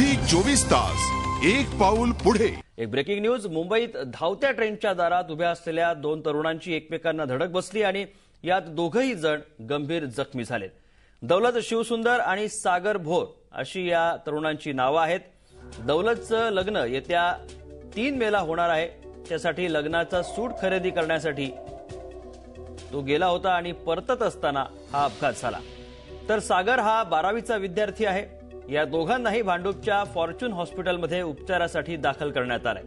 Zee 24 तास एक पाऊल पुढे। एक ब्रेकिंग न्यूज। मुंबईत धावत्या ट्रेनच्या दारात उभ्या असलेल्या दोन तरुणांची एकमेकांना धडक बसली आणि यात दोघही जण गंभीर जखमी झाले। दौलत शिवसुंदर आणि सागर भोर अशी या तरुणांची नावे आहेत। दौलतचं लग्न येत्या 3 मेला होणार आहे। त्यासाठी लग्नाचा सूट खरेदी करण्यासाठी तो गेला होता आणि परतत असताना हा अपघात झाला। तर सागर हा 12वीचा विद्यार्थी आहे। या दोघांनाही भांडूपच्या फॉर्च्यून हॉस्पिटलमध्ये उपचारासाठी दाखल करण्यात आले।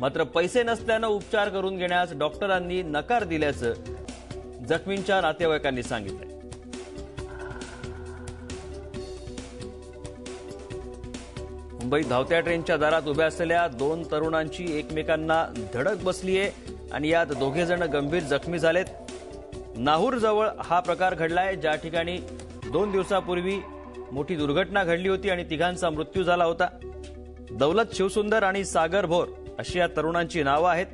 मात्र पैसे नसल्याने उपचार करून घेण्यास डॉक्टरांनी नकार दिल्याचं जखमींच्या नातेवाईकांनी सांगितलं। मुंबईत धावत्या ट्रेनच्या दारात उभ्या असलेल्या दोन तरुणांची एकमेकांना धडक बसली आहे आणि यात दोघे जण गंभीर जखमी झालेत। नाहूर जवळ हा प्रकार घडलाय, ज्या ठिकाणी 2 दिवसापूर्वी मोठी दुर्घटना घडली होती आणि तिघांचा मृत्यू झाला होता। दौलत शिवसुंदर आणि सागर भोर अशी या तरुणांची नावे आहेत।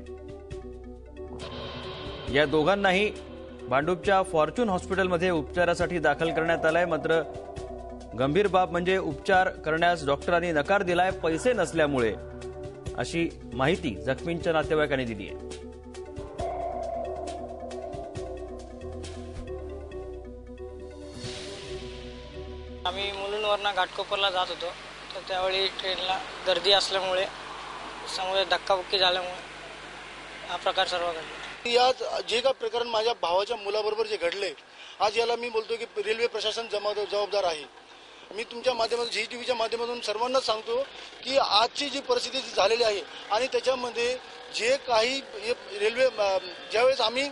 या दोघांनाही भांडूपच्या फॉर्च्यून हॉस्पिटलमध्ये उपचारासाठी दाखल करण्यात आलंय। मात्र गंभीर बाब म्हणजे उपचार करण्यास डॉक्टरांनी नकार दिलाय पैसे नसल्यामुळे, अशी माहिती जखमींच्या नातेवाईकांनी दिली आहे। आम्ही मुलुंडवरनं घाटकोपरला जात होतो, तर त्यावेळी ट्रेनला गर्दी असल्यामुळे समोर धक्काबुक्की झाल्यामुळे हा प्रकार सर्व घडला। यात जे का प्रकरण माझ्या भावाच्या मुलाबरोबर जे घडले, आज याला मी बोलतो की रेल्वे प्रशासन जबाबदार आहे। मी तुमच्या माध्यमातून झी टीव्हीच्या माध्यमातून सर्वांना सांगतो की आजची जी परिस्थिती झालेली आहे आणि त्याच्यामध्ये जे काही रेल्वे ज्यावेळेस आम्ही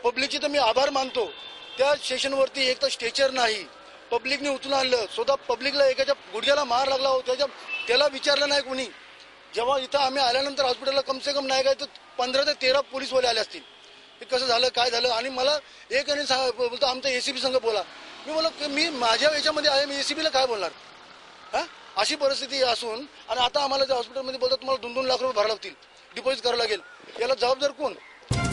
पब्लिकचे तर मी आभार मानतो, त्या स्टेशनवरती एक तर स्ट्रेचर नाही, पब्लिकने उचलून आणलं। स्वतः पब्लिकला एकाच्या गुडघ्याला मार लागला होता, त्याला विचारलं नाही कोणी। जेव्हा इथं आम्ही आल्यानंतर हॉस्पिटलला कम से कम नाही काय तर 15 ते 13 पोलीसवाले आले असतील। हे कसं झालं काय झालं, आणि मला एक आणि बोलतो आमचा एसीबी संघ बोला। मी बोललो मी माझ्या याच्यामध्ये आहे, मी एसीबीला काय बोलणार। अशी परिस्थिती असून आणि आता आम्हाला त्या हॉस्पिटलमध्ये बोलतात तुम्हाला 2-2 लाख रुपये भरावे लागतील, डिपॉझिट करावं लागेल। याला जबाबदार कोण?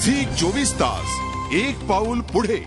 झी 24 तास एक पाऊल पुढे।